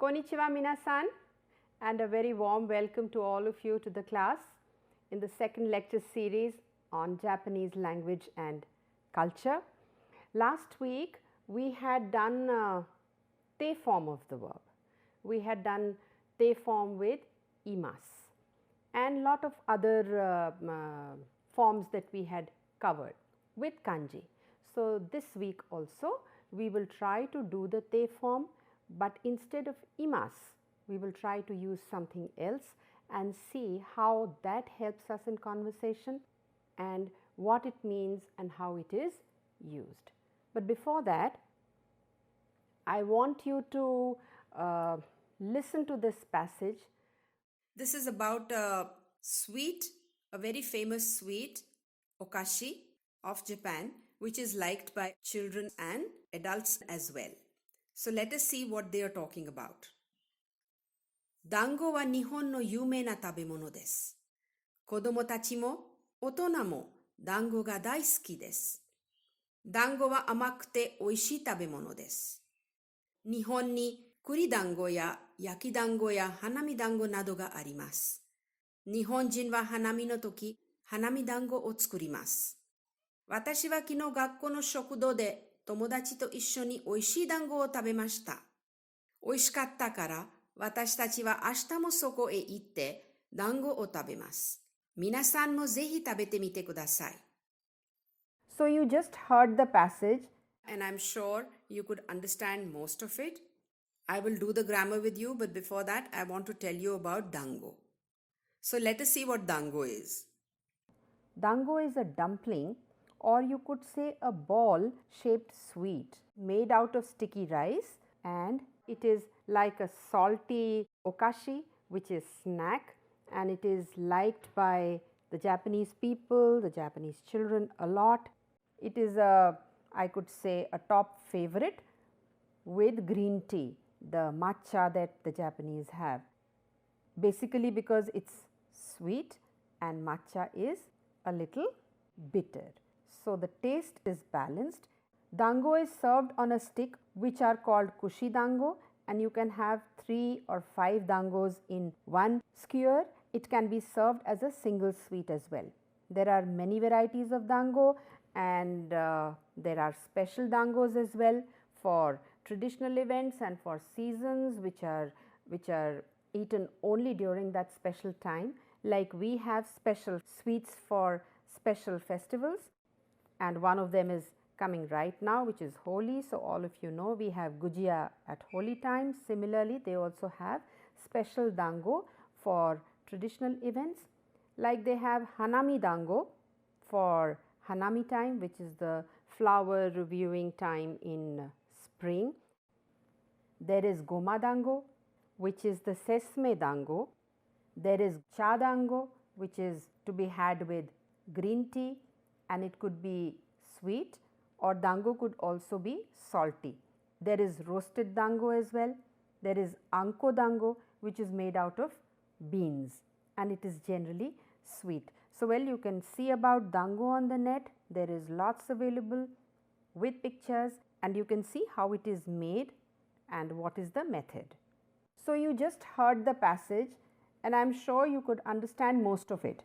Konnichiwa minasan, and a very warm welcome to all of you to the class in the second lecture series on Japanese language and culture. Last week we had done te form of the verb. We had done te form with imasu and lot of other forms that we had covered with kanji. So, this week also we will try to do the te form, but instead of imasu we will try to use something else and see how that helps us in conversation and what it means and how it is used. But before that, I want you to listen to this passage. This is about a sweet, a very famous sweet, okashi of Japan, which is liked by children and adults as well. So let us see what they are talking about. Dango wa Nihon no yuumei na tabemono desu. Kodomo tachi mo otona mo dango ga daisuki desu. Dango wa amakute oishii tabemono desu. Nihon ni kuri dango ya yaki dango ya hanami dango nado ga arimasu. Nihon jin wa hanami no toki hanami dango o tsukurimasu. Watashi wa kino gakko no shokudo de tomodachi to issho ni oishii dango o tabemashita. Oishikatta kara watashi tachi wa ashita mo soko e itte dango o tabemasu. Minasan mo zehi tabete mite kudasai. So, you just heard the passage and I'm sure you could understand most of it. I will do the grammar with you, but before that I want to tell you about dango. So let us see what dango is. Dango is a dumpling, or you could say a ball shaped sweet made out of sticky rice, and it is like a salty okashi, which is snack, and it is liked by the Japanese people, the Japanese children a lot. It is I could say a top favorite with green tea, the matcha that the Japanese have. Basically because it's sweet and matcha is a little bitter. So, the taste is balanced. Dango is served on a stick, which are called kushi dango, and you can have 3 or 5 dangos in one skewer. It can be served as a single sweet as well. There are many varieties of dango, and there are special dangos as well for traditional events and for seasons which are eaten only during that special time. Like we have special sweets for special festivals, and one of them is coming right now, which is Holi. So, all of you know we have gujia at Holi time. Similarly, they also have special dango for traditional events, like they have hanami dango for hanami time, which is the flower reviewing time in spring. There is goma dango, which is the sesame dango. There is cha dango, which is to be had with green tea, and it could be sweet, or dango could also be salty. There is roasted dango as well. There is anko dango, which is made out of beans, and it is generally sweet. So, well, you can see about dango on the net. There is lots available with pictures, and you can see how it is made and what is the method. So, you just heard the passage, and I am sure you could understand most of it.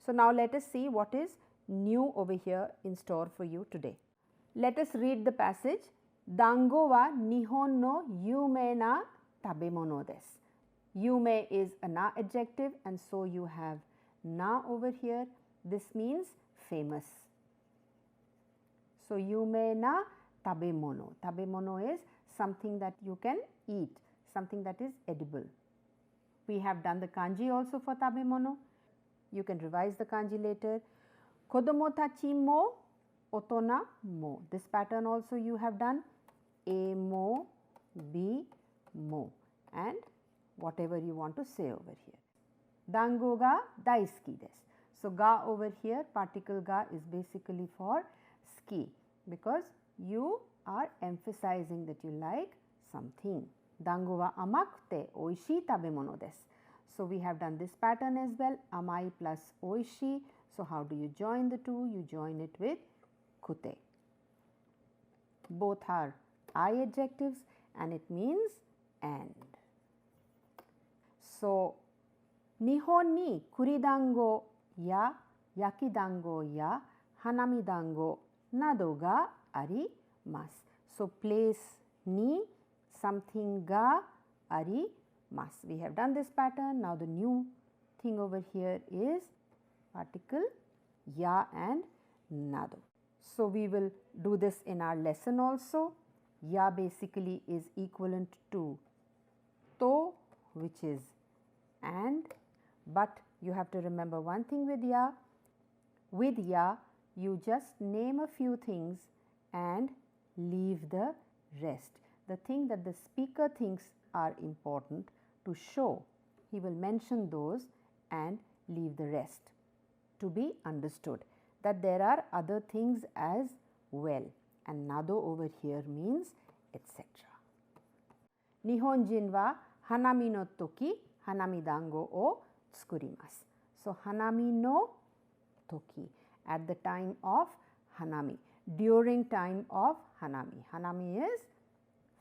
So, now let us see what is new over here in store for you today. Let us read the passage. Dango wa Nihon no yuumei na tabemono desu. Yuumei is a na adjective, and so you have na over here. This means famous. So, yuumei na tabemono. Tabemono is something that you can eat, something that is edible. We have done the kanji also for tabemono. You can revise the kanji later. Kodomo tachi mo otona mo. This pattern also you have done. A mo, B mo, and whatever you want to say over here. Dango ga daisuki desu. So, ga over here, particle ga is basically for ski, because you are emphasizing that you like something. Dango wa amakute oishii tabemono desu. So, we have done this pattern as well, amai plus oishii. So, how do you join the two? You join it with kute. Both are I adjectives, and it means and. So, Nihon ni kuri dango ya yaki dango ya hanami dango nado ga arimasu. So, place ni something ga arimasu. We have done this pattern. Now, the new thing over here is particle ya and nado. So, we will do this in our lesson also. Ya basically is equivalent to to, which is and, but you have to remember one thing with ya. With ya, you just name a few things and leave the rest. The thing that the speaker thinks are important to show, he will mention those and leave the rest to be understood that there are other things as well, and nado over here means etc. Nihonjin wa hanami no toki hanami dango o tsukurimasu. So, hanami no toki, at the time of hanami, during time of hanami. Hanami is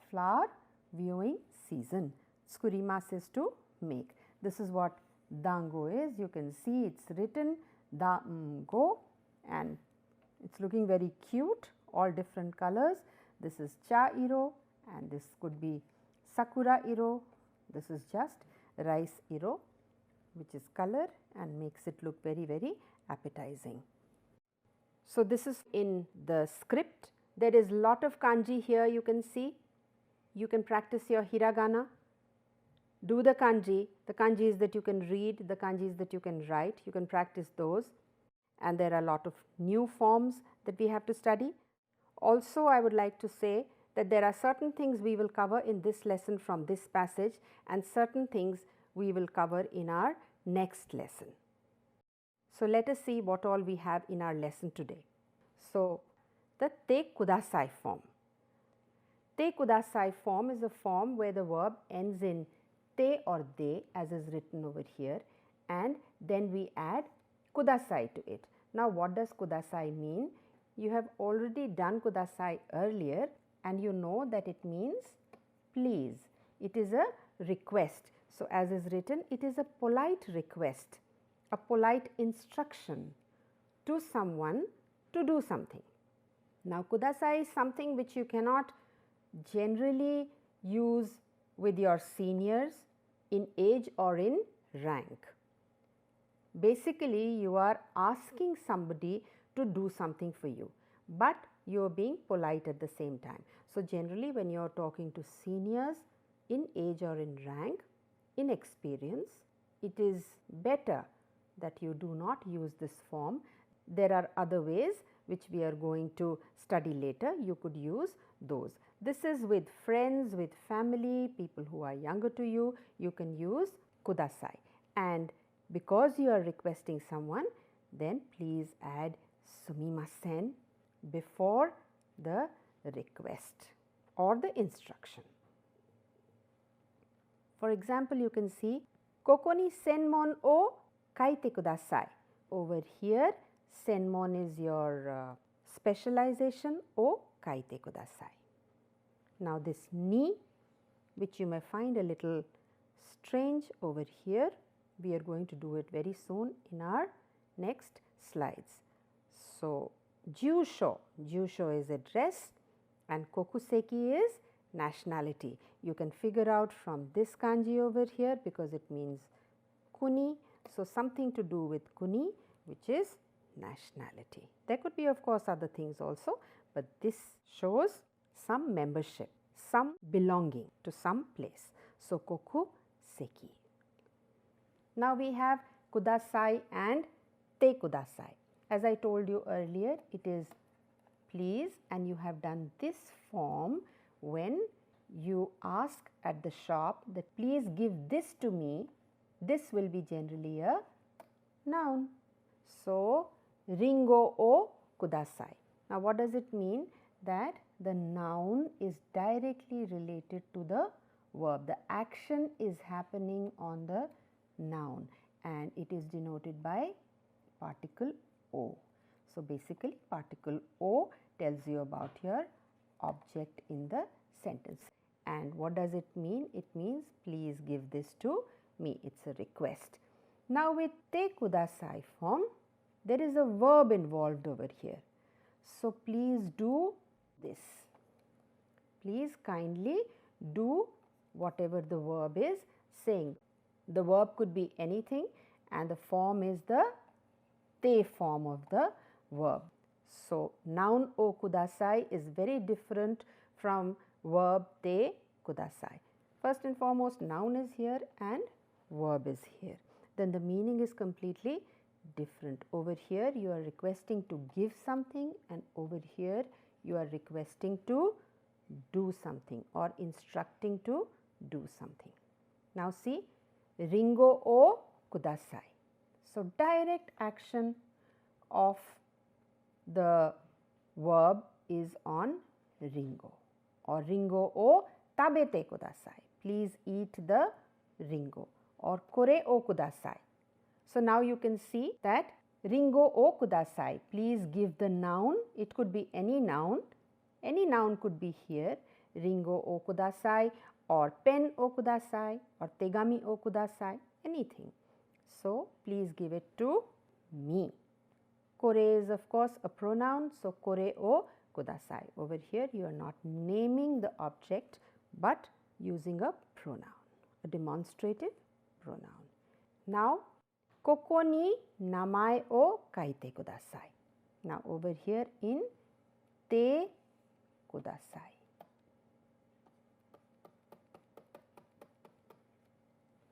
flower viewing season. Tsukurimasu is to make. This is what dango is. You can see it's written dango and it's looking very cute, all different colors. This is cha iro and this could be sakura iro. This is just rice iro, which is color and makes it look very, very appetizing. So, this is in the script. There is lot of kanji here, you can see. You can practice your hiragana. Do the kanjis that you can read, the kanjis that you can write, you can practice those, and there are a lot of new forms that we have to study. Also, I would like to say that there are certain things we will cover in this lesson from this passage and certain things we will cover in our next lesson. So, let us see what all we have in our lesson today. So, the te-kudasai form. Te-kudasai form is a form where the verb ends in te or de, as is written over here, and then we add kudasai to it. Now, what does kudasai mean? You have already done kudasai earlier and you know that it means please. It is a request. So, as is written, it is a polite request, a polite instruction to someone to do something. Now, kudasai is something which you cannot generally use with your seniors in age or in rank. Basically, you are asking somebody to do something for you, but you are being polite at the same time. So, generally when you are talking to seniors in age or in rank, in experience, it is better that you do not use this form. There are other ways which we are going to study later. You could use those. This is with friends, with family, people who are younger to you, you can use kudasai. And because you are requesting someone, then please add sumimasen before the request or the instruction. For example, you can see koko ni senmon o kaite kudasai. Over here, senmon is your specialization, o kaite kudasai. Now, this ni, which you may find a little strange over here, we are going to do it very soon in our next slides. So, jusho is address and kokuseki is nationality. You can figure out from this kanji over here because it means kuni. So, something to do with kuni, which is nationality. There could be of course other things also, but this shows some membership, some belonging to some place. So, kokuseki. Now, we have kudasai and te-kudasai. As I told you earlier, it is please, and you have done this form when you ask at the shop that please give this to me. This will be generally a noun. So, ringo o kudasai. Now, what does it mean? That the noun is directly related to the verb. The action is happening on the noun and it is denoted by particle o. So, basically particle o tells you about your object in the sentence. And what does it mean? It means please give this to me. It's a request. Now with te-kudasai form, there is a verb involved over here. So please do this. Please kindly do whatever the verb is saying. The verb could be anything and the form is the te form of the verb. So noun o kudasai is very different from verb te kudasai. First and foremost, noun is here and verb is here. Then the meaning is completely different. Over here you are requesting to give something and over here you are requesting to do something or instructing to do something. Now see, ringo o kudasai. So direct action of the verb is on ringo, or ringo o tabete kudasai. Please eat the ringo, or kore o kudasai. So now you can see that ringo o kudasai, please give the noun. It could be any noun. Any noun could be here. Ringo o kudasai, or pen o kudasai, or tegami o kudasai, anything. So please give it to me. Kore is of course a pronoun, so kore o kudasai. Over here you are not naming the object but using a pronoun, a demonstrative pronoun. Now, koko ni namae o kaite kudasai. Now over here in te kudasai.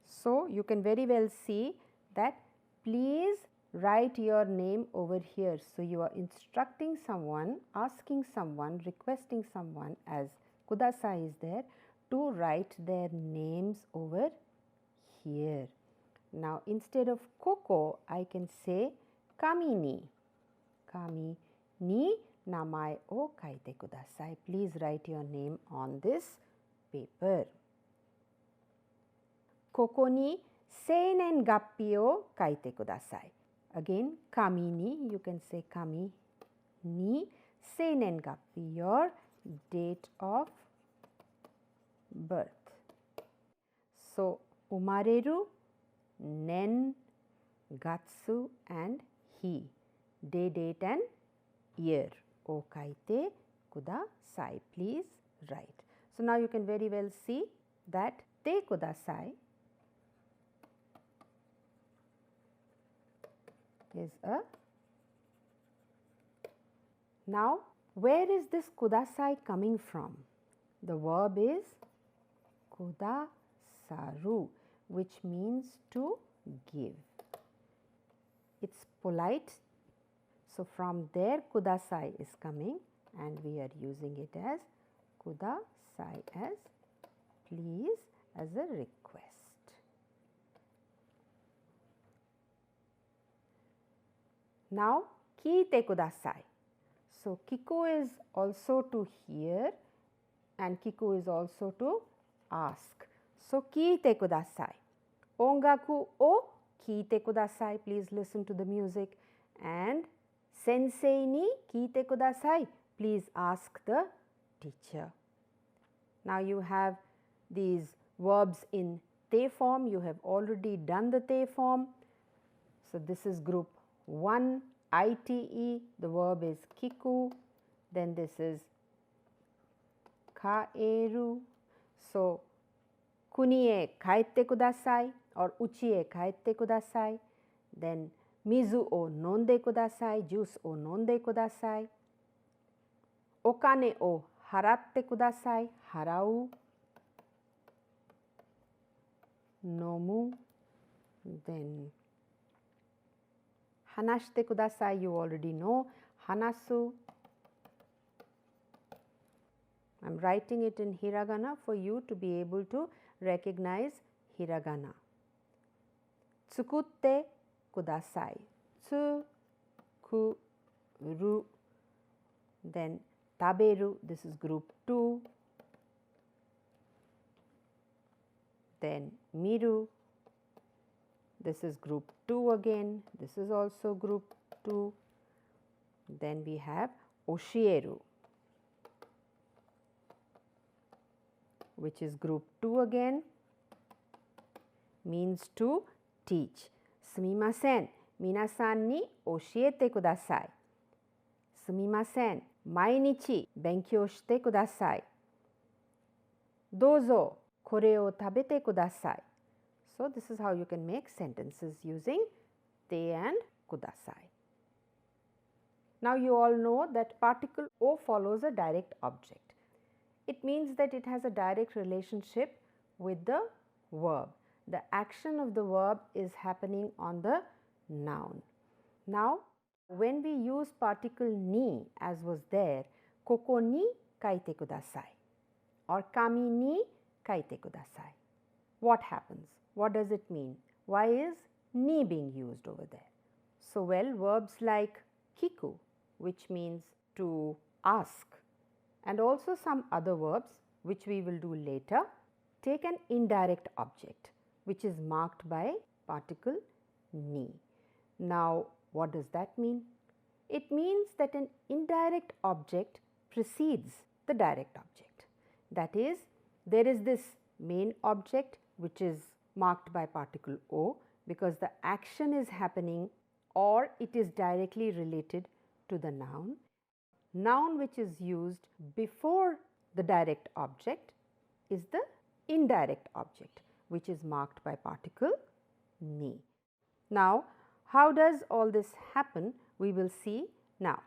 So you can very well see that please write your name over here. So you are instructing someone, asking someone, requesting someone, as kudasai is there, to write their names over here. Now instead of koko, I can say kami ni. Kami ni namae o kaite kudasai. Please write your name on this paper. Koko ni seinen gappi o kaite kudasai. Again, kami ni, you can say kami ni seinen gappi, your date of birth. So, umareru, nen, gatsu and hi. Day, date and year. O kaite kudasai. Please write. So, now you can very well see that te kudasai is a. Now, where is this kudasai coming from? The verb is kudasaru, which means to give. It's polite. So, from there kudasai is coming and we are using it as kudasai, as please, as a request. Now, kiite kudasai. So, kiku is also to hear and kiku is also to ask. So, kiite kudasai. Ongaku o kiite kudasai. Please listen to the music. And sensei ni kiite kudasai. Please ask the teacher. Now, you have these verbs in te form. You have already done the te form. So, this is group 1, ite, the verb is kiku, then this is kaeru. So, kuni e kaete kudasai or uchi e kaete kudasai, then mizu o nonde kudasai, juice o nonde kudasai, okane o haratte kudasai, harau, nomu, then hanashite kudasai, you already know, hanasu. I am writing it in hiragana for you to be able to recognize hiragana. Tsukutte kudasai, tsu, ku, ru, then taberu, this is group 2, then miru, this is group 2 again, this is also group 2, then we have oshieru, which is group 2 again, means to teach. Sumimasen, minasan ni oshiete kudasai. Sumimasen, mainichi benkyou shite kudasai. Dozo, kore o tabete kudasai. So this is how you can make sentences using te and kudasai. Now you all know that particle o follows a direct object. It means that it has a direct relationship with the verb. The action of the verb is happening on the noun. Now when we use particle ni as was there, koko ni kaite kudasai or kami ni kaite kudasai. What happens? What does it mean? Why is ni being used over there? So well, verbs like kiku, which means to ask, and also some other verbs which we will do later, take an indirect object which is marked by particle ni. Now what does that mean? It means that an indirect object precedes the direct object. That is, there is this main object which is marked by particle o because the action is happening or it is directly related to the noun. Noun which is used before the direct object is the indirect object which is marked by particle ni. Now how does all this happen? We will see now.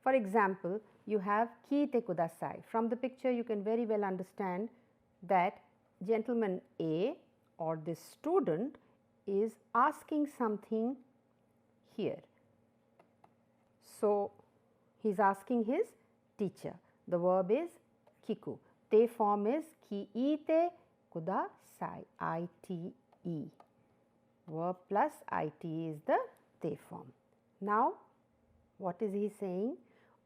For example, you have kiite kudasai. From the picture you can very well understand that gentleman A or this student is asking something here. So he is asking his teacher. The verb is kiku. Te form is kiite kudasai, ite. Verb plus it is the te form. Now what is he saying,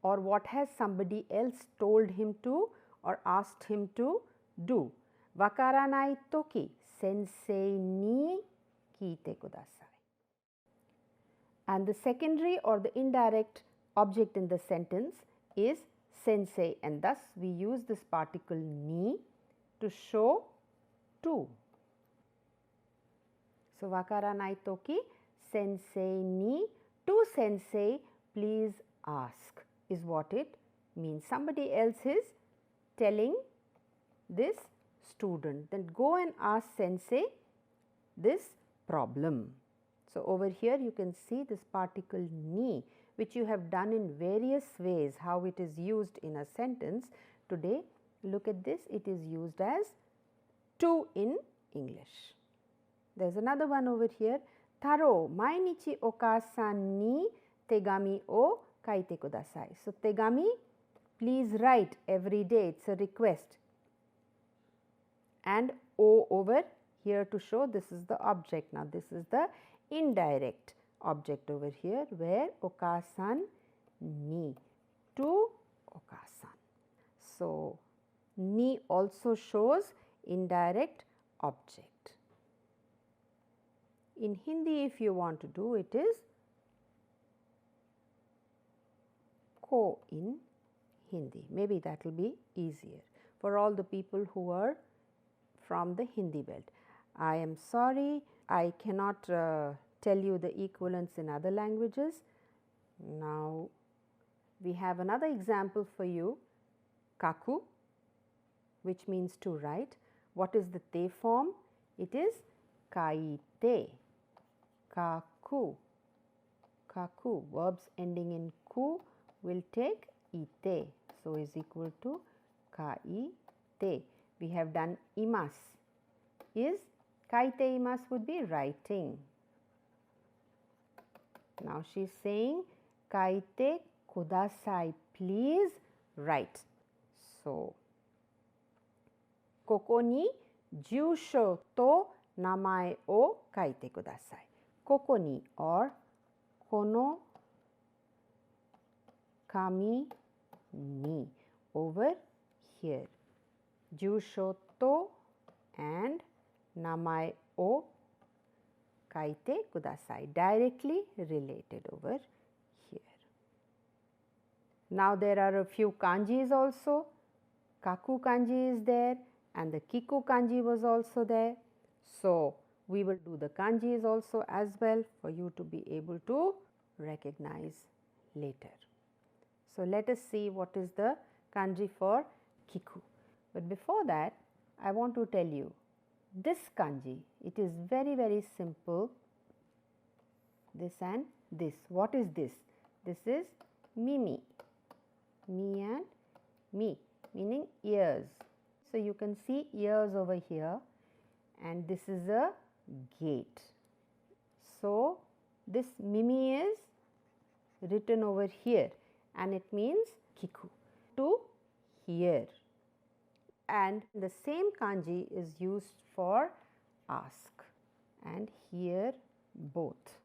or what has somebody else told him to or asked him to do? Wakaranai toki sensei ni kiite kudasai. And the secondary or the indirect object in the sentence is sensei, and thus we use this particle ni to show to. So wakaranai toki sensei ni, to sensei please ask is what it means. Somebody else is telling this student, then go and ask sensei this problem. So over here you can see this particle ni, which you have done in various ways how it is used in a sentence. Today look at this, it is used as to in English. There is another one over here. Taro mainichi okasan ni tegami o kaite kudasai. So tegami, please write every day, it's a request. And o over here to show this is the object. Now this is the indirect object over here, where okasan ni, to okasan. So ni also shows indirect object. In Hindi, if you want to do, it is ko in Hindi. Maybe that will be easier for all the people who are from the Hindi belt. I am sorry, I cannot tell you the equivalents in other languages. Now we have another example for you, kaku, which means to write. What is the te form? It is kaite, kaku, kaku. Verbs ending in ku will take ite, so is equal to kaite. We have done imas, is kaite imas would be writing. Now she is saying kaite kudasai, please write. So koko ni jusho to namae o kaite kudasai. Koko ni or kono kami ni over here. Jusho to and namae o kaite kudasai, directly related over here. Now there are a few kanjis also. Kaku kanji is there and the kiku kanji was also there. So, we will do the kanjis also as well for you to be able to recognize later. So, let us see what is the kanji for kiku. But before that, I want to tell you this kanji, it is very, very simple. This and this. What is this? This is mimi. Mi and mi, meaning ears. So, you can see ears over here, and this is a gate. So, this mimi is written over here, and it means kiku, to hear. And the same kanji is used for ask and hear both.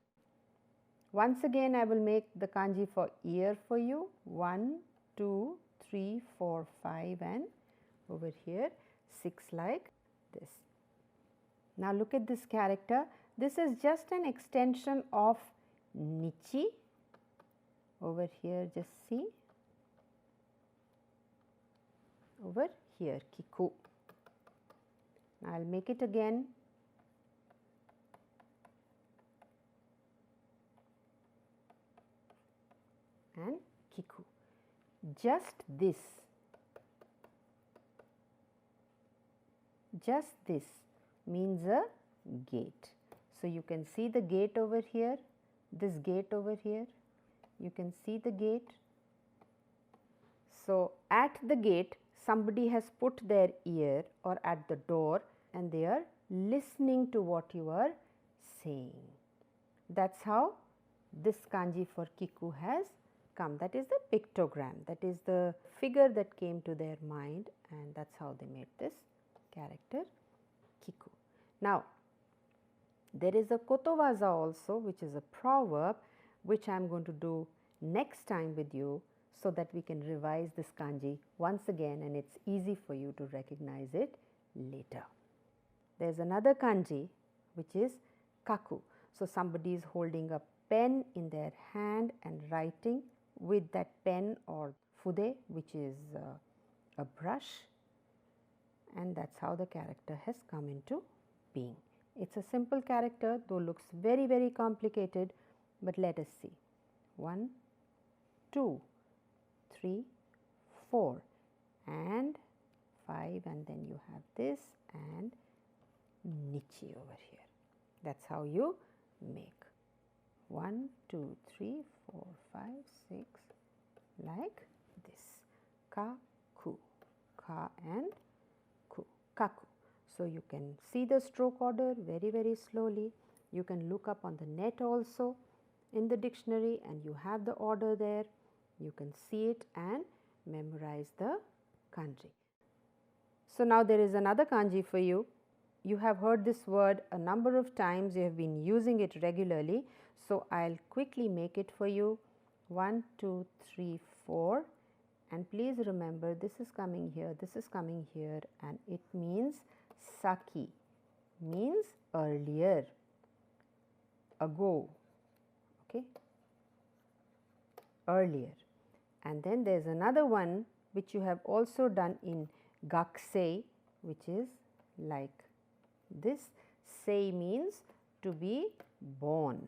Once again, I will make the kanji for ear for you. 1, 2, 3, 4, 5, and over here 6 like this. Now look at this character. This is just an extension of nichi. Over here, just see. Over here, kiku. Now I'll make it again. And kiku. Just this means a gate. So, you can see the gate over here, this gate over here, you can see the gate. So, at the gate somebody has put their ear, or at the door, and they are listening to what you are saying. That is how this kanji for kiku has come. That is the pictogram, that is the figure that came to their mind, and that is how they made this character kiku. Now, there is a kotowaza also, which is a proverb, which I am going to do next time with you, so that we can revise this kanji once again, and it is easy for you to recognize it later. There is another kanji which is kaku. So, somebody is holding a pen in their hand and writing with that pen or fude, which is a brush, and that is how the character has come into being. It is a simple character, though looks very, very complicated, but let us see. 1, 2, 3, 4 and 5, and then you have this and nichi over here. That is how you make 1, 2, 3, 4, 5, 6 like this. Ka, ku, ka and ku, kaku. So, you can see the stroke order very, very slowly. You can look up on the net also in the dictionary, and you have the order there. You can see it and memorize the kanji. So, now there is another kanji for you. You have heard this word a number of times, you have been using it regularly. So, I will quickly make it for you. 1, 2, 3, 4, and please remember, this is coming here, this is coming here, and it means saki, means earlier, ago, okay, earlier. And then there is another one which you have also done in gakusei, which is like this. Sei means to be born.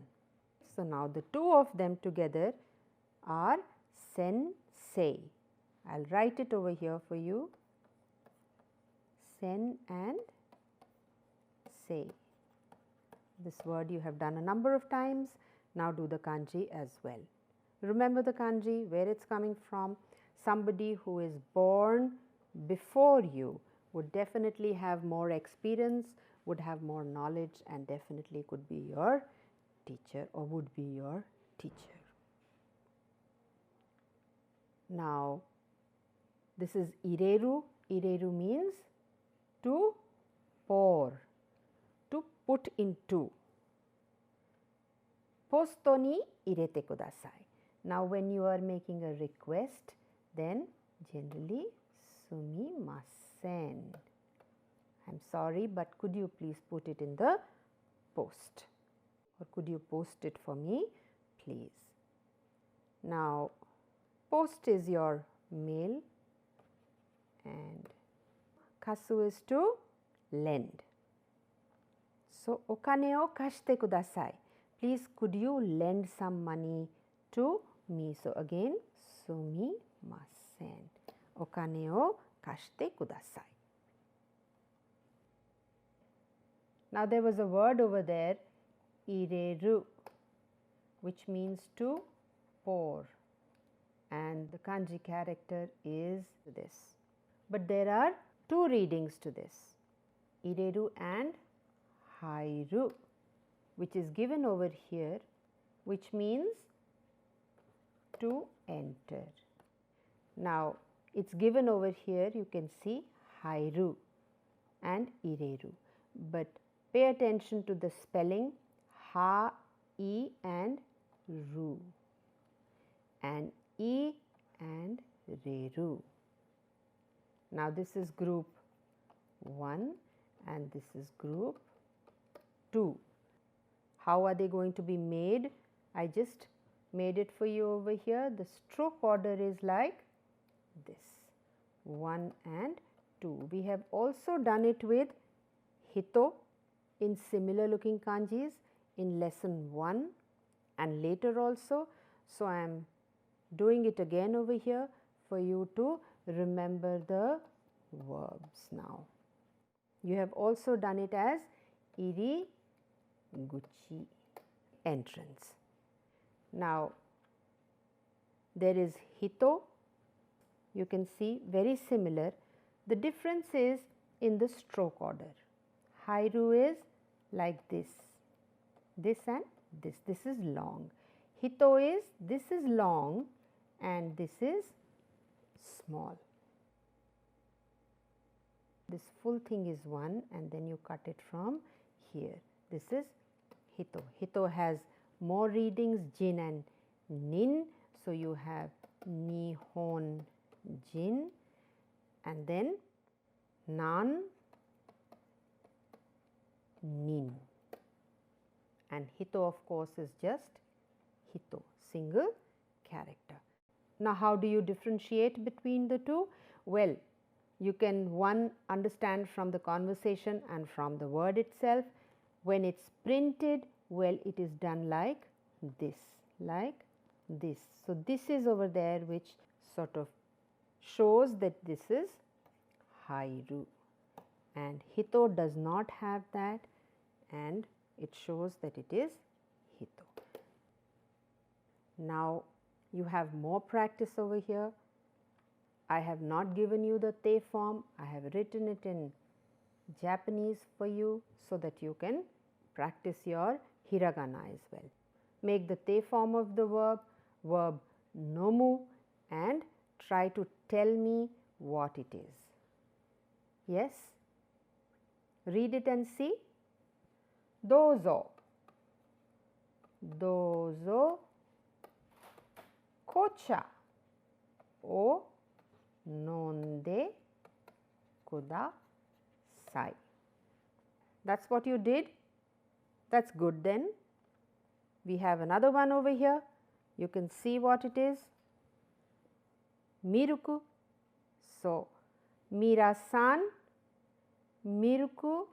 So, now the two of them together are sensei. I will write it over here for you. Sen and sei. This word you have done a number of times. Now do the kanji as well. Remember the kanji, where it is coming from. Somebody who is born before you would definitely have more experience, would have more knowledge, and definitely could be your teacher or would be your teacher. Now, this is ireru. Ireru means to pour, to put into. Posto ni irete kudasai. Now, when you are making a request, then generally sumimasen. I am sorry, but could you please put it in the post, or could you post it for me, please. Now, post is your mail, and kasu is to lend. So, okane o kashite kudasai. Please, could you lend some money to me? So, again, sumimasen. Okane o kashite kudasai. Now, there was a word over there, ireru, which means to pour, and the kanji character is this. But there are two readings to this, ireru and hairu, which is given over here, which means to enter. Now, it's given over here, you can see hairu and ireru, but pay attention to the spelling ha, e and ru, and e and reru. Now, this is group 1 and this is group 2. How are they going to be made? I just made it for you over here. The stroke order is like this, 1 and 2. We have also done it with hito in similar looking kanjis in lesson 1 and later also. So, I am doing it again over here for you to remember the verbs now. You have also done it as iri guchi, entrance. Now, there is hito, you can see very similar. The difference is in the stroke order. Hairu is like this and this. This is long. Hito is, this is long and this is small. This full thing is 1 and then you cut it from here. This is hito. Hito has more readings, jin and nin. So, you have nihon jin and then nan nin, and hito of course is just hito, single character. Now, how do you differentiate between the two? Well, you can one understand from the conversation and from the word itself. When it's printed, well, it is done like this, like this. So, this is over there which sort of shows that this is hairu, and hito does not have that and it shows that it is hito. Now, you have more practice over here. I have not given you the te form. I have written it in Japanese for you so that you can practice your hiragana as well. Make the te form of the verb nomu, and try to tell me what it is. Yes? Read it and see. Dozo. Dozo kocha o nonde kudasai. That's what you did. That's good then. We have another one over here. You can see what it is. Miruku. So, mira-san, miruku,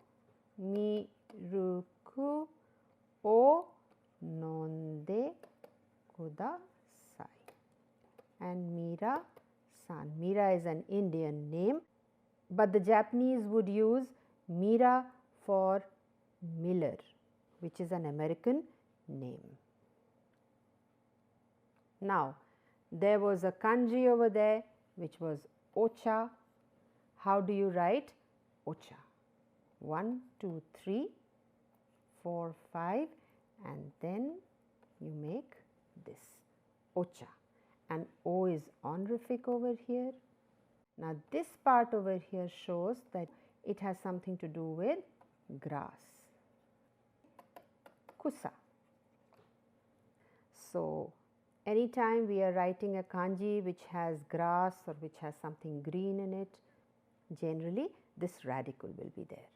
miruku o nonde kudasai. And Mira-san. Mira is an Indian name, but the Japanese would use Mira for Miller, which is an American name. Now, there was a kanji over there which was ocha. How do you write ocha? 1, 2, 3, 4, 5 and then you make this ocha, and O is honorific over here. Now, this part over here shows that it has something to do with grass. Kusa. So, anytime we are writing a kanji which has grass or which has something green in it, generally this radical will be there.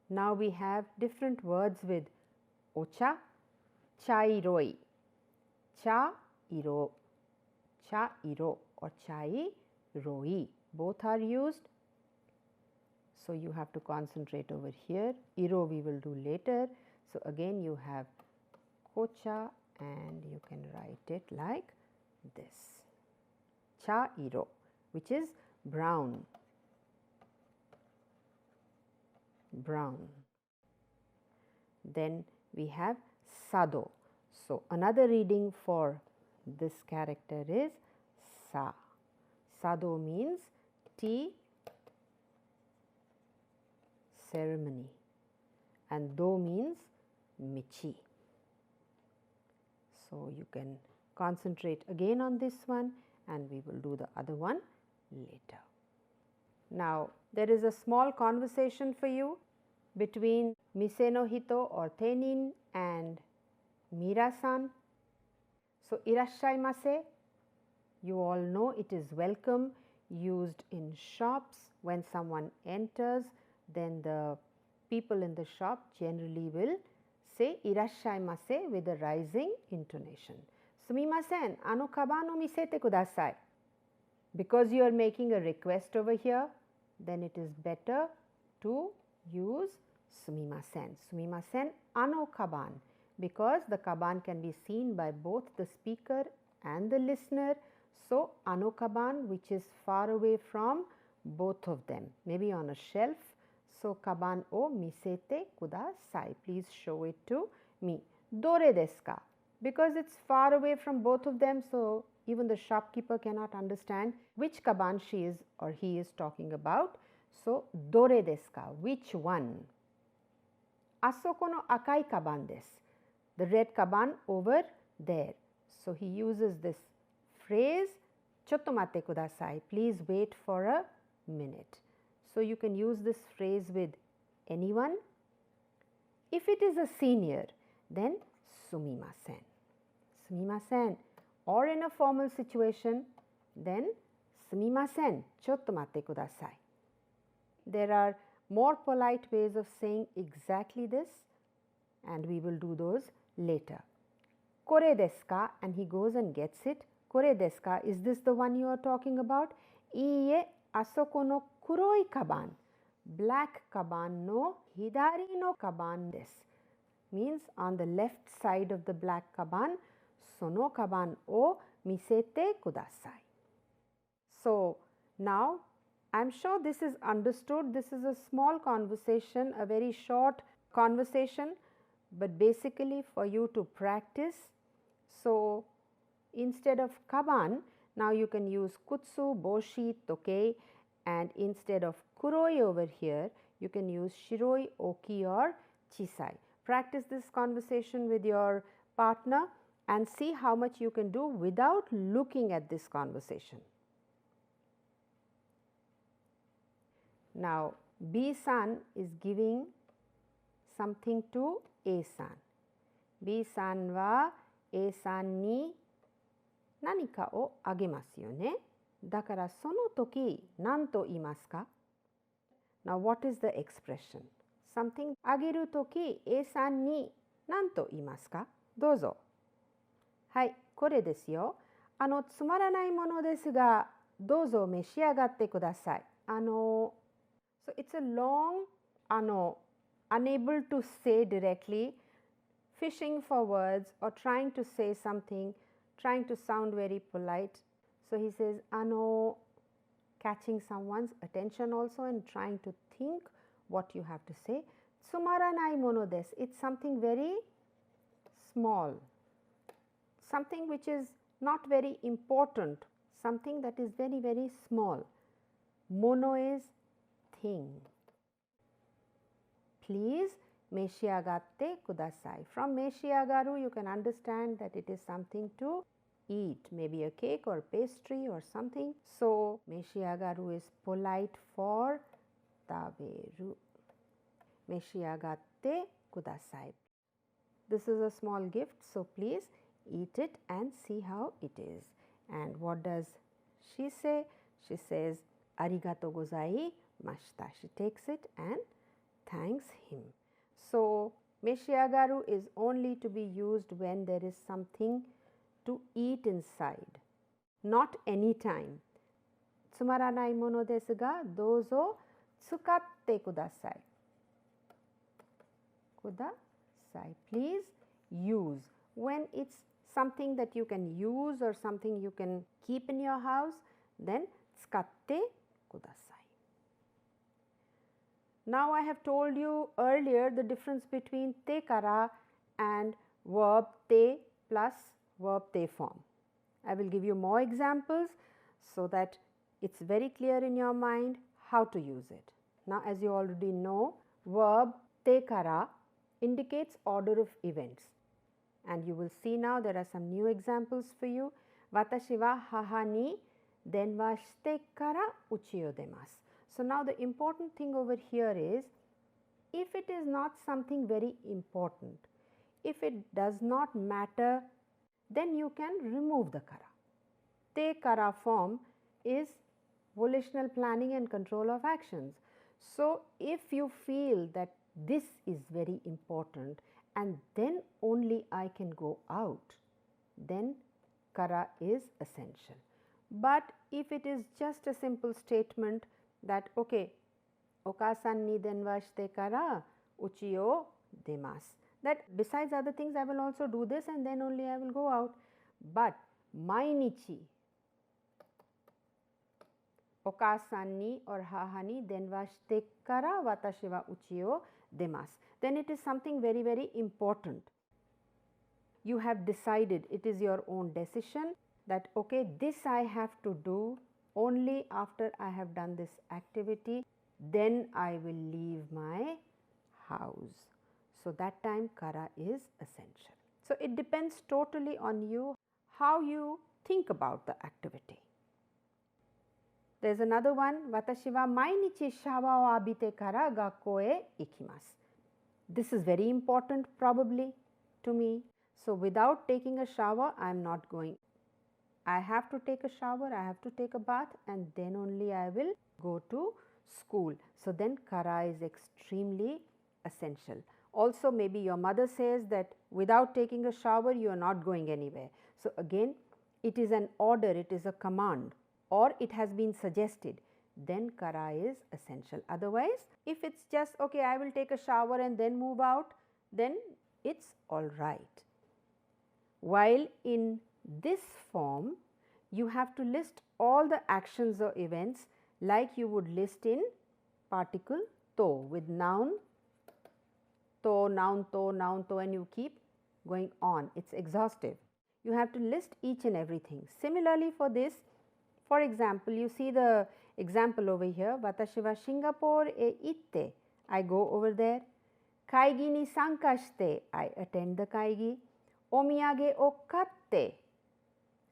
Now, we have different words with ocha, chairoi, cha-iro, cha-iro or chai-roi. Both are used. So you have to concentrate over here. Iro we will do later. So again you have kocha and you can write it like this. Cha iro, which is brown. Brown. Then we have sado. So another reading for this character is sa. Sado means tea ceremony and do means michi. So you can concentrate again on this one and we will do the other one later. Now there is a small conversation for you between Mise no Hito or Tenin and Mira-san. So irashaimase, you all know it is welcome, used in shops. When someone enters, then the people in the shop generally will say irashaimase with a rising intonation. Sumimasen, ano kaban o misete kudasai. Because you are making a request over here, then it is better to use sumimasen. Sumimasen ano kaban, because the kaban can be seen by both the speaker and the listener. So ano kaban, which is far away from both of them, maybe on a shelf. So kaban o misete kudasai, please show it to me. Dore desu ka? Because it's far away from both of them, so even the shopkeeper cannot understand which kaban she is or he is talking about. So dore desu ka? Which one? Asoko no akai kaban desu. The red kaban over there. So he uses this phrase, chotto matte kudasai, please wait for a minute. So you can use this phrase with anyone. If it is a senior, then sumimasen. Sumimasen. Or in a formal situation, then sumimasen, chotto matte kudasai. There are more polite ways of saying exactly this, and we will do those later. Kore desu ka? And he goes and gets it. Kore desu ka? Is this the one you are talking about? Iie, asoko no kuroi kaban. Black kaban no hidari no kaban desu. Means on the left side of the black kaban, sono kaban o misete kudasai. So now I am sure this is understood. This is a small conversation, a very short conversation, but basically for you to practice. So instead of kaban, now you can use kutsu, boshi, tokei, and instead of kuroi over here, you can use shiroi, oki or chisai. Practice this conversation with your partner and see how much you can do without looking at this conversation. Now B-san is giving something to A-san. B-san wa A-san ni nanika o agemasu yo ne. Dakara sono toki nan to iimasu ka? Now what is the expression? Something ageru toki A-san ni nan to iimasu ka? Dozo. Hai, kore desu yo. Tsumaranai mono desu ga, dozo meshiagatte kudasai. So it's a long unable to say directly, fishing for words or trying to say something, trying to sound very polite. So he says catching someone's attention also and trying to think what you have to say. Tsumaranai mono desu. It's something very small, something which is not very important, something that is very, very small. Mono is thing. Please meshiagatte kudasai. From meshiagaru you can understand that it is something to eat, maybe a cake or pastry or something. So meshiagaru is polite for taberu. Meshiagatte kudasai. This is a small gift, so please eat it and see how it is. And what does she say? She says arigato gozaimashita. She takes it and thanks him. So meshiagaru is only to be used when there is something to eat inside, not any time. Tsumaranai mono desu ga, dozo Tsukatte kudasai. Kudasai. Please use. When it's something that you can use or something you can keep in your house, then tsukatte kudasai. Now I have told you earlier the difference between takara and verb te plus verb te form. I will give you more examples so that it's very clear in your mind how to use it. Now, as you already know, verb takara indicates order of events, and you will see now there are some new examples for you. Watashi wa haha ni denwa shite kara uchi o demasu. So now the important thing over here is, if it is not something very important, if it does not matter, then you can remove the kara. Te kara form is volitional planning and control of actions. So if you feel that this is very important and then only I can go out, then kara is essential. But if it is just a simple statement that, okay, okasan ni denwa shite kara uchi o demasu, that besides other things I will also do this and then only I will go out. But mainichi okasan ni or haha ni denwa shite kara watashi wa uchi o demasu, then it is something very, very important. You have decided, it is your own decision that, okay, this I have to do only after I have done this activity, then I will leave my house. So that time kara is essential. So it depends totally on you how you think about the activity. There is another one, watashi wa mainichi shawa o abite kara gakko e ikimasu. This is very important probably to me. So without taking a shower, I am not going. I have to take a shower, I have to take a bath, and then only I will go to school. So then kara is extremely essential. Also, maybe your mother says that without taking a shower you are not going anywhere. So again, it is an order, it is a command, or it has been suggested, then kara is essential. Otherwise, if it's just, okay, I will take a shower and then move out, then it's all right. While in this form, you have to list all the actions or events like you would list in particle to with noun to, noun to, and you keep going on. It's exhaustive. You have to list each and everything. Similarly for this, for example, you see the example over here, watashi wa Singapore e itte, I go over there. Kaigi ni sanka shite, I attend the kaigi. Omiyage o katte,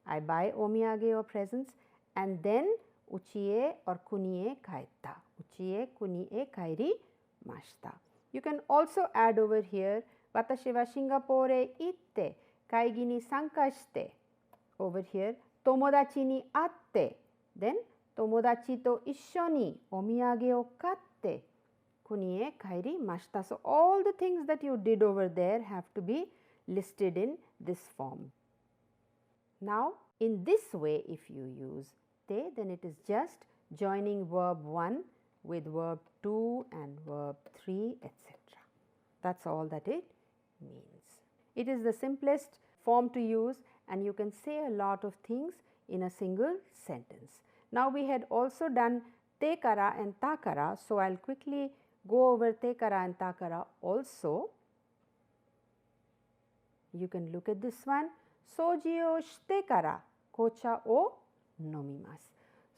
I buy omiyage or presents, and then uchie or kunie kaetta, uchie kunie kairi mashita. You can also add over here, watashi wa Singapore e itte, kaigi ni sanka shite. Over here, tomodachi ni atte, then tomodachi to issho ni omiyage o katte, kunie kairi mashita. So all the things that you did over there have to be listed in this form. Now, in this way, if you use te, then it is just joining verb 1 with verb 2 and verb 3, etc. That's all that it means. It is the simplest form to use, and you can say a lot of things in a single sentence. Now, we had also done takara and takara, so I'll quickly go over takara and takara also. You can look at this one. Soji o shite kara kocha o nomimasu.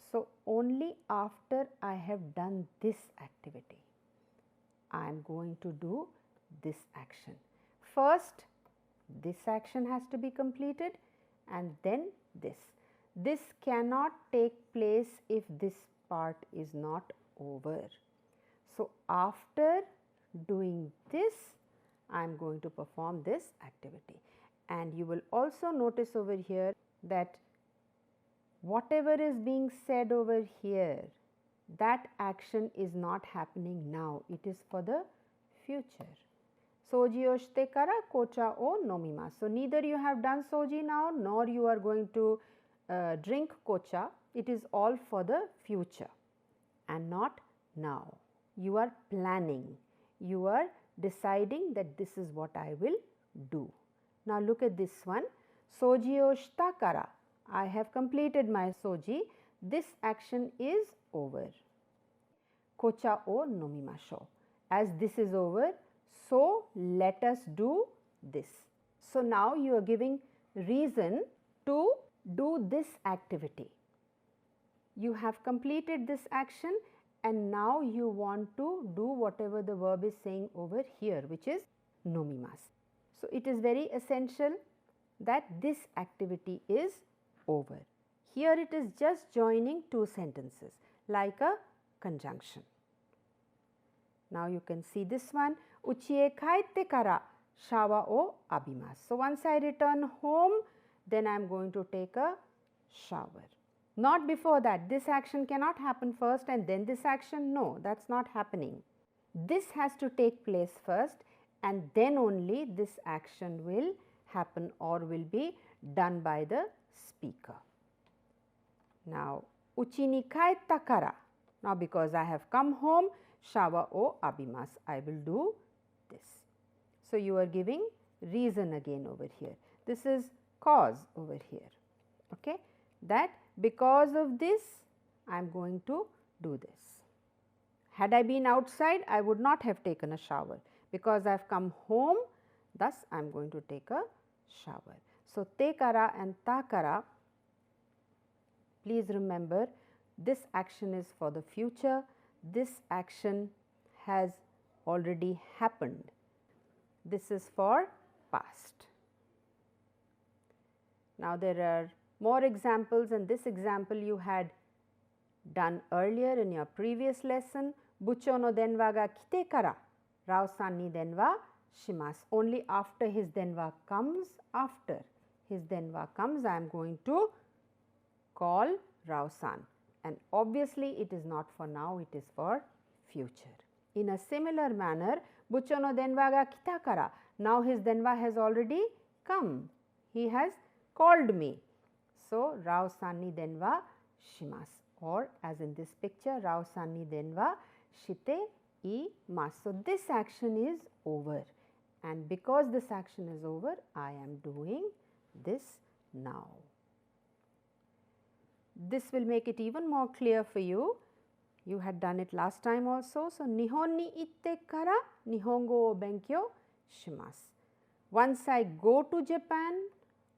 So only after I have done this activity, I am going to do this action. First, this action has to be completed, and then this. This cannot take place if this part is not over. So after doing this, I am going to perform this activity. And you will also notice over here that whatever is being said over here, that action is not happening now, it is for the future. Soji o shite kara kocha o nomimasu. So neither you have done soji now, nor you are going to drink kocha. It is all for the future and not Now, you are planning. You are deciding that this is what I will do. Now, look at this one. Soji o shita kara. I have completed my soji. This action is over. Kocha o nomimashou. As this is over, so let us do this. So now you are giving reason to do this activity. You have completed this action and now you want to do whatever the verb is saying over here, which is nomimasu. So it is very essential that this activity is over. Here it is just joining two sentences like a conjunction. Now you can see this one, uchi e kaette kara shawa o abimasu. So once I return home, then I am going to take a shower. Not before that. This action cannot happen first and then this action. No, that's not happening. This has to take place first and then only this action will happen or will be done by the speaker. Now, uchi ni kaetta kara. Now, because I have come home, shawa o abimasu. I will do this. So, you are giving reason again over here. This is cause over here. Okay? That because of this, I am going to do this. Had I been outside, I would not have taken a shower. Because I have come home, thus I am going to take a shower. So, takara and takara, please remember this action is for the future. This action has already happened. This is for past. Now, there are more examples, and this example you had done earlier in your previous lesson. Bucho no denwa ga kite kara Rao-san ni denwa shimasu. Only after his denwa comes, I am going to call Rao-san. And obviously, it is not for now, it is for future. In a similar manner, Bucho no denwa ga kita kara. Now his denwa has already come. He has called me. So, Rao-san ni denwa shimasu, or as in this picture, Rao-san ni denwa shite imasu. So, this action is over, and because this action is over, I am doing this now. This will make it even more clear for you. You had done it last time also. So, Nihon ni itte kara Nihongo o benkyou shimasu. Once I go to Japan,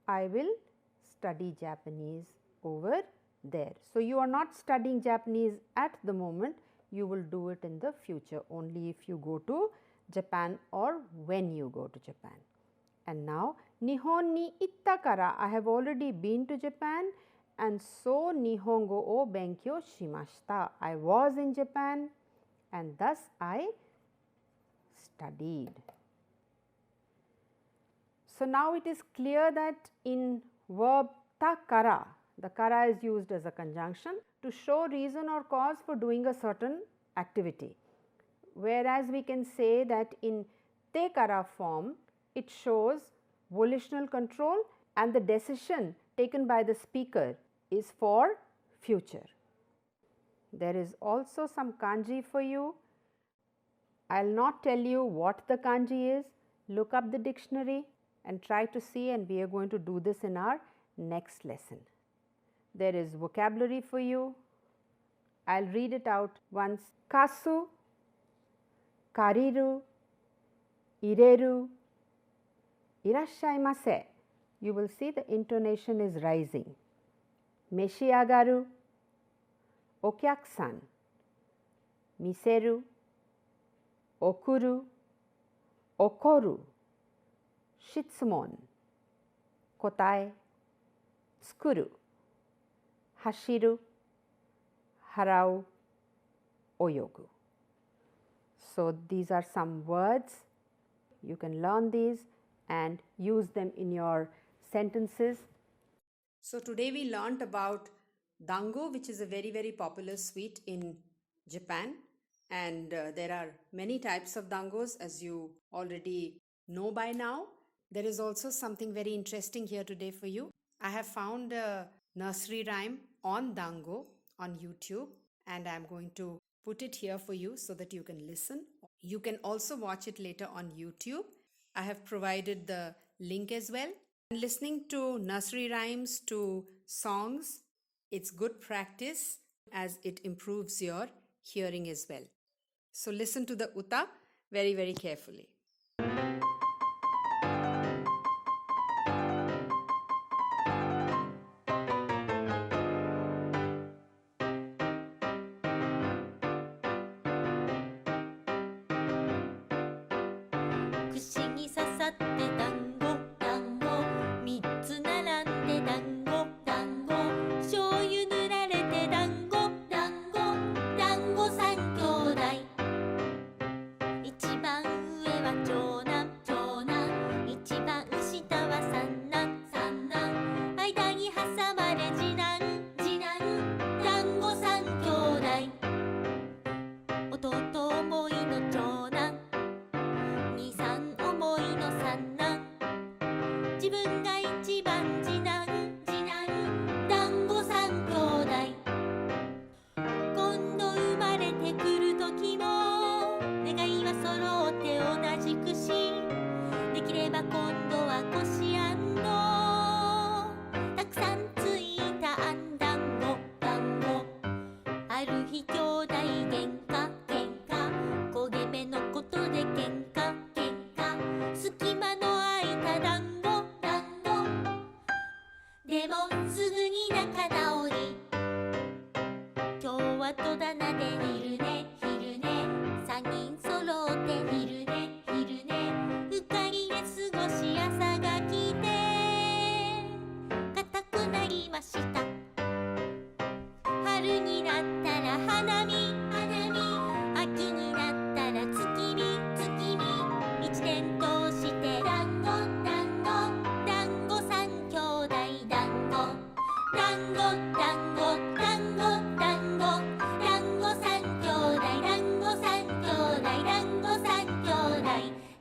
I will study Japanese over there. So, you are not studying Japanese at the moment, you will do it in the future only if you go to Japan or when you go to Japan. And now, Nihon ni itta kara, I have already been to Japan and so Nihongo o benkyou shimashita. I was in Japan and thus I studied. So, now it is clear that in verb takara, the kara is used as a conjunction to show reason or cause for doing a certain activity. Whereas, we can say that in te-kara form, it shows volitional control and the decision taken by the speaker is for future. There is also some kanji for you. I will not tell you what the kanji is. Look up the dictionary and try to see, and we are going to do this in our next lesson. There is vocabulary for you. I will read it out once. Kasu, kariru, ireru, irashaimase. You will see the intonation is rising. Meshiagaru, okyaku-san, miseru, okuru, okoru, shitsumon, kotae, tsukuru, hashiru, harau, oyogu. So, these are some words. You can learn these and use them in your sentences. So today we learnt about dango, which is a very popular sweet in Japan, and there are many types of dangos, as you already know by now. There is also something very interesting here today for you. I have found a nursery rhyme on dango on YouTube, and I am going to put it here for you so that you can listen. You can also watch it later on YouTube. I have provided the link as well. And listening to nursery rhymes to songs, it's good practice as it improves your hearing as well. So listen to the uta very, very carefully. 串に刺さって団子団子三つ並んで団子団子醤油塗られて団子団子団子三兄弟一番上は長男長男一番下は三男三男間に挟まれ次男次男団子三兄弟弟思いの長男二三思いの三男自分が一番次男次男団子三兄弟今度生まれてくる時も願いは揃って同じくしできれば今度はこしあんのたくさんついたあん団子団子ある日兄弟喧嘩喧嘩焦げ目のことで喧嘩喧嘩隙間の空いた団子団子でもすぐに仲直り今日は戸棚で昼寝昼寝三人揃って昼寝昼寝うかりで過ごし朝が来て硬くなりました春になったら花見花見秋になったら月見月見一年通して団子団子団子三兄弟団子団子団子団子団子団子三兄弟団子三兄弟団子三兄弟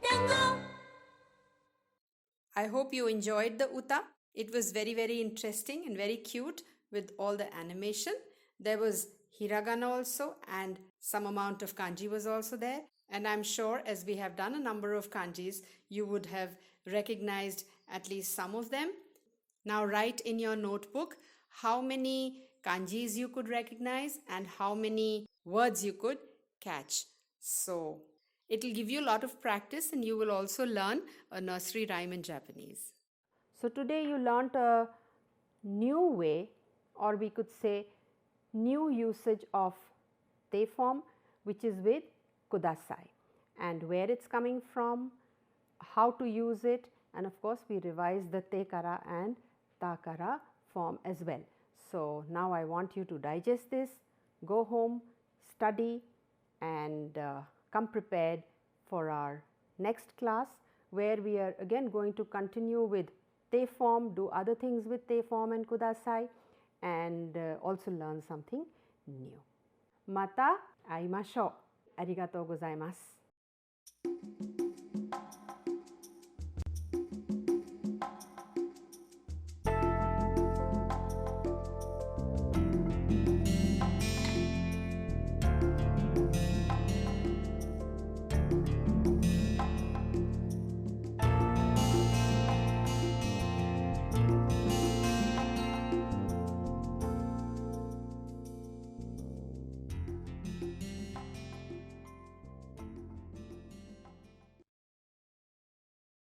団子 I hope you enjoyed the uta. It was very, very interesting and very cute with all the animation. There was hiragana also, and some amount of kanji was also there. And I'm sure as we have done a number of kanjis, you would have recognized at least some of them. Now write in your notebook how many kanjis you could recognize and how many words you could catch. So it will give you a lot of practice and you will also learn a nursery rhyme in Japanese. So today you learnt a new way, or we could say new usage of te form, which is with kudasai, and where it's coming from, how to use it, and of course we revised the takara and takara form as well. So now I want you to digest this, go home, study, and come prepared for our next class, where we are again going to continue with te form, do other things with te form and kudasai, and also learn something new. Mata aimashou. Arigatou gozaimasu.